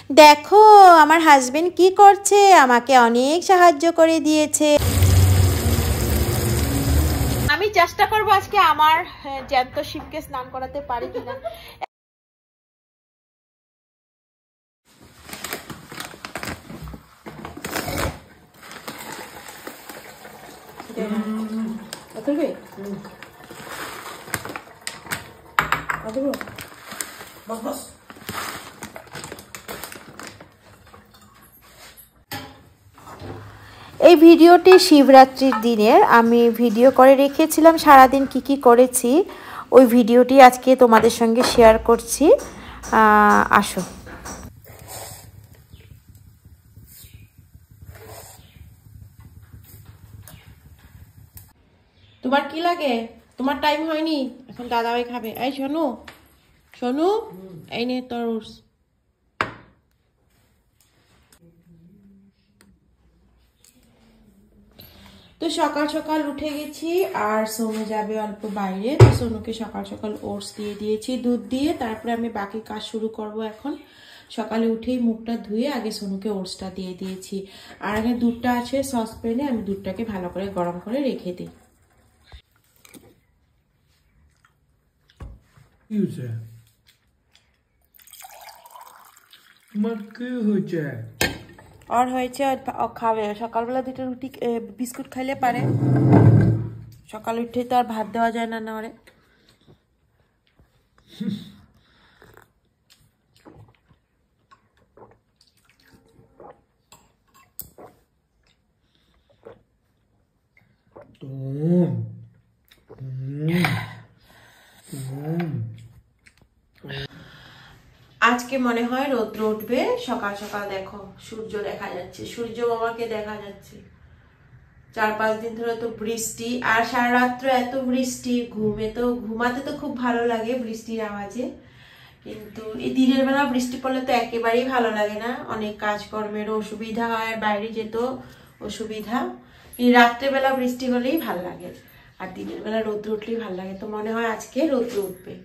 দেখো আমার হাজবেন্ড কি করছে, আমাকে অনেক সাহায্য করে দিয়েছে। আমি চেষ্টা করব আজকে আমার জ্যান্ত শিবকে স্নান করাতে পারি কিনা। এই ভিডিওটি শিবরাত্রির দিনের আমি ভিডিও করে রেখেছিলাম, সারাদিন কি করেছি ওই ভিডিওটি আজকে তোমাদের সঙ্গে শেয়ার করছি। আসো। তোমার কি লাগে? তোমার টাইম হয়নি, এখন দাদাভাই খাবে। এই শোনো শোনো, এই নে তোর ওটস। তো সকাল সকাল উঠে গেছি আর সোনু যাবে অল্প বাইরে, তো সোনুকে সকাল সকাল ওটস দিয়ে দিয়েছি দুধ দিয়ে। তারপরে আমি বাকি কাজ শুরু করব। এখন সকালে উঠেই মুখটা ধুয়ে আগে সোনুকে ওটসটা দিয়ে দিয়েছি। আর আগে দুধটা আছে সসপ্যানে, আমি দুধটাকে ভালো করে গরম করে রেখে দিই। তোমার কি হয়েছে? আর হয়েছে খাবে সকালবেলা দুটো রুটি বিস্কুট খাইলে পারে, সকালে উঠে তো আর ভাত দেওয়া যায় না ওরে। আজকে মনে হয় রৌদ্র উঠবে সকাল সকাল। দেখো সূর্য দেখা যাচ্ছে, সূর্য মামাকে দেখা যাচ্ছে। 4-5 দিন ধরে তো বৃষ্টি, আর সারা রাত্র এত বৃষ্টি, ঘুমাতে তো খুব ভালো লাগে বৃষ্টির আওয়াজে, কিন্তু এই দিনের বেলা বৃষ্টি পড়লে তো একেবারেই ভালো লাগে না, অনেক কাজকর্মেরও অসুবিধা হয়, আর বাইরে যেতেও অসুবিধা। রাত্রেবেলা বৃষ্টি হলেই ভালো লাগে, আর দিনের বেলা রৌদ্র উঠলেই ভালো লাগে। তো মনে হয় আজকে রৌদ্র উঠবে।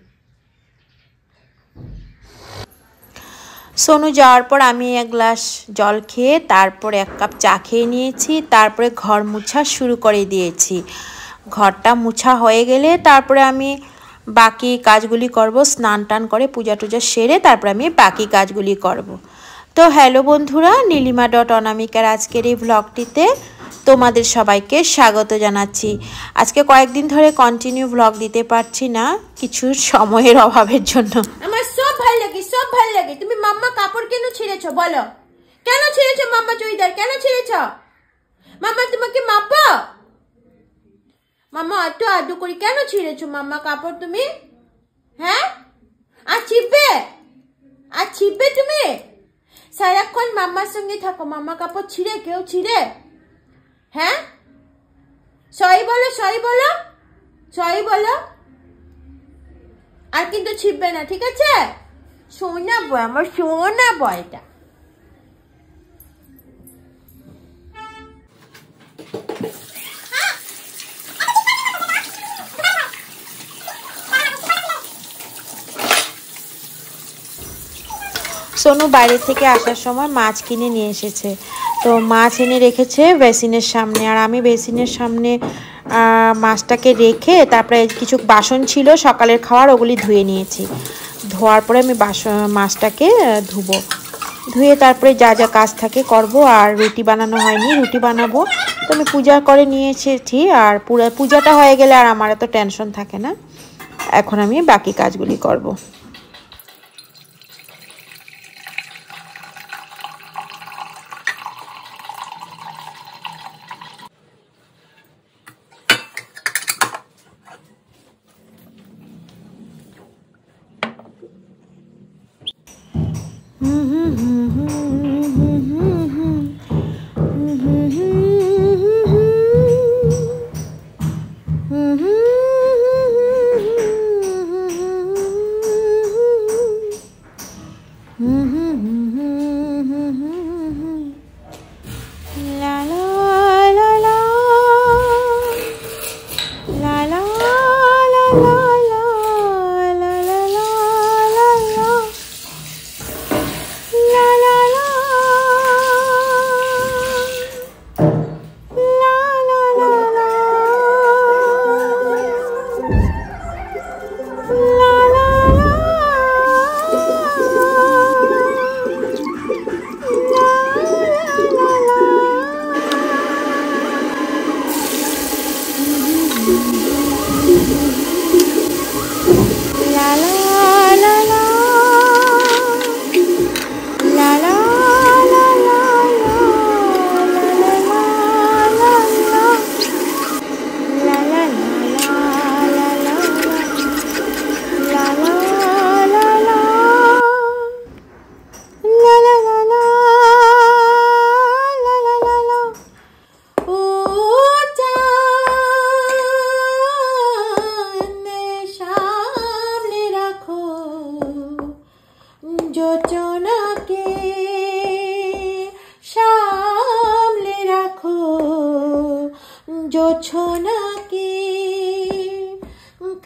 সোনু যাওয়ার পর আমি এক গ্লাস জল খেয়ে তারপর 1 কাপ চা খেয়ে নিয়েছি। তারপরে ঘর মুছা শুরু করে দিয়েছি। ঘরটা মুছা হয়ে গেলে তারপরে আমি বাকি কাজগুলি করব। স্নান টান করে পূজা টুজা সেরে তারপরে আমি বাকি কাজগুলি করব। তো হ্যালো বন্ধুরা, নীলিমা অনামিকার আজকের এই ব্লগটিতে তোমাদের সবাইকে স্বাগত জানাচ্ছি। আজকে কয়েকদিন ধরে কন্টিনিউ ব্লগ দিতে পারছি না, কিছু সময়ের অভাবের জন্য। আমার সব ভালো লাগে, সব ভালো লাগে। তুমি মাম্মা কাপড় কেন ছিঁড়েছো বলো? কেন ছিঁড়েছো মাম্মা চুড়িদার? কেন ছিঁড়েছো মাম্মা? তোমাকে মাপো মাম্মা, একটু আদু করি। কেন ছিঁড়েছো মাম্মা কাপড় তুমি? হ্যাঁ, আর ছিপবে তুমি? সারাক্ষণ মাম্মার সঙ্গে থাকো, মাম্মা কাপড় ছিঁড়ে কেউ ছিঁড়ে? হ্যাঁ, সরি বলো, সরি বলো, সরি বলো। আর কিন্তু ছিপবে না, ঠিক আছে? সোনা বয়, আমার সোনা বয়টা। সোনু বাইরে থেকে আসার সময় মাছ কিনে নিয়ে এসেছে, তো মাছ এনে রেখেছে বেসিনের সামনে। আর আমি বেসিনের সামনে মাছটাকে রেখে তারপরে কিছু বাসন ছিল সকালের খাওয়ার, ওগুলি ধুয়ে নিয়েছি। ধোয়ার পরে আমি মাছটাকে ধুয়ে তারপরে যা যা কাজ থাকে করব। আর রুটি বানানো হয়নি, রুটি বানাবো। তো আমি পূজা করে নিয়ে এসেছি, আর পুরো পূজাটা হয়ে গেলে আর আমার এত টেনশন থাকে না। এখন আমি বাকি কাজগুলি করব। La la বোঝো না কি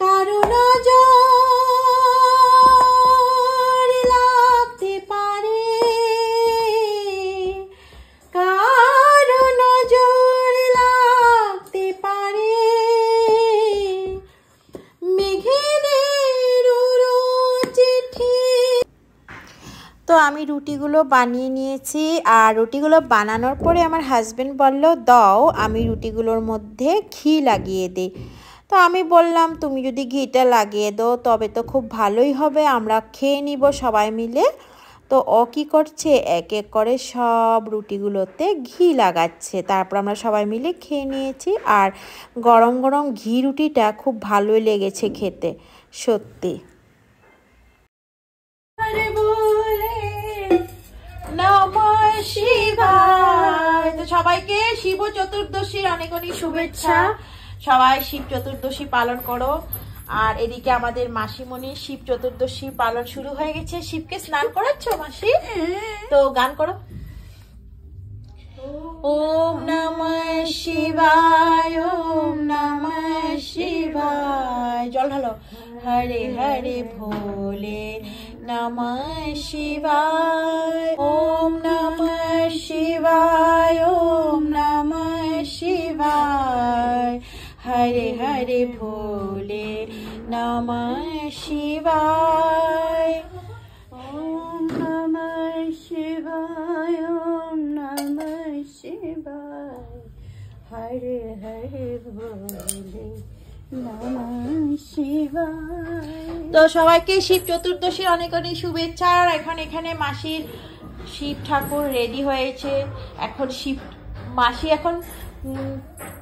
কারণ লাগতে পারে, কারণ লাগতে পারে মেঘেদের চিঠি। তো আমি রুটিগুলো বানিয়ে নিয়েছি, আর রুটিগুলো বানানোর পরে আমার হাজবেন্ড বলল দাও আমি রুটিগুলোর মধ্যে ঘি লাগিয়ে দিই। তো আমি বললাম তুমি যদি ঘিটা লাগিয়ে দাও তবে তো খুব ভালোই হবে, আমরা খেয়ে নিব সবাই মিলে। তো ও কী করছে, এক এক করে সব রুটিগুলোতে ঘি লাগাচ্ছে, তারপর আমরা সবাই মিলে খেয়ে নিয়েছি। আর গরম গরম ঘি রুটিটা খুব ভালোই লেগেছে খেতে, সত্যি। তো সবাইকে শিব চতুর্দশীর অনেক অনেক শুভেচ্ছা। সবাই শিব চতুর্দশী পালন করো। আর এদিকে আমাদের মাসিমণি শিব চতুর্দশী পালন শুরু হয়ে গেছে। শিবকে স্নান করাচ্ছ মাসি? তো গান করো। ওম নমঃ শিবায়, ওম নমঃ শিবায়, জল ঢালো। হরে হরে ভোলে নমঃ শিবায়, ওম নমঃ শিবায়, ওম নমঃ শিবায়, হরে হরে ভোলে নমঃ শিবায়, ওম নমঃ শিবায়, ওম নমঃ শিবায়, হরে হরে ভোলে নমঃ শিবায়। তো সবাইকে শিব চতুর্দশীর অনেক অনেক শুভেচ্ছা। আর এখন এখানে মাসির শিব ঠাকুর রেডি হয়েছে। এখন মাসি এখন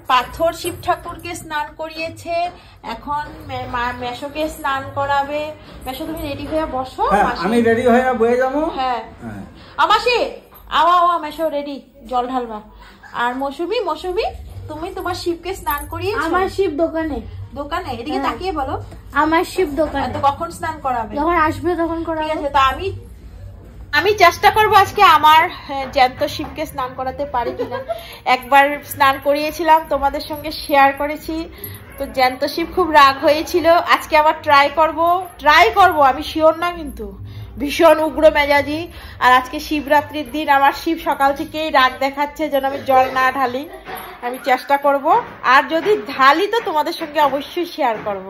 পাথর শিব ঠাকুরকে স্নান করিয়েছে, এখন মেশোকে স্নান করাবে। মেশো তুমি রেডি হয়ে বসো। আমি রেডি হয়ে বয়ে যাবো। হ্যাঁ মাসি আওয়া মেশো রেডি, জল ঢালবা। আর মৌসুমি তুমি তোমার শিবকে স্নান করিয়েছো? আমার শিব দোকানে। এদিকে তাকিয়ে বলো। আমার শিব দোকানে। তো কখন স্নান করাবে? যখন আসবে তখন করাবো। ঠিক আছে। তো আমি চেষ্টা করবো আজকে আমার জ্যান্ত শিবকে স্নান করাতে পারি কিনা। একবার স্নান করিয়েছিলাম, তোমাদের সঙ্গে শেয়ার করেছি, তো জ্যান্ত শিব খুব রাগ হয়েছিল। আজকে আবার ট্রাই করব, আমি শিওর না, কিন্তু ভীষণ উগ্র মেজাজি। আর আজকে শিবরাত্রির দিন আমার শিব সকাল থেকেই রাগ দেখাচ্ছে যেন আমি জল না ঢালি। আমি চেষ্টা করব, আর যদি ঢালি তো তোমাদের সঙ্গে অবশ্যই শেয়ার করব।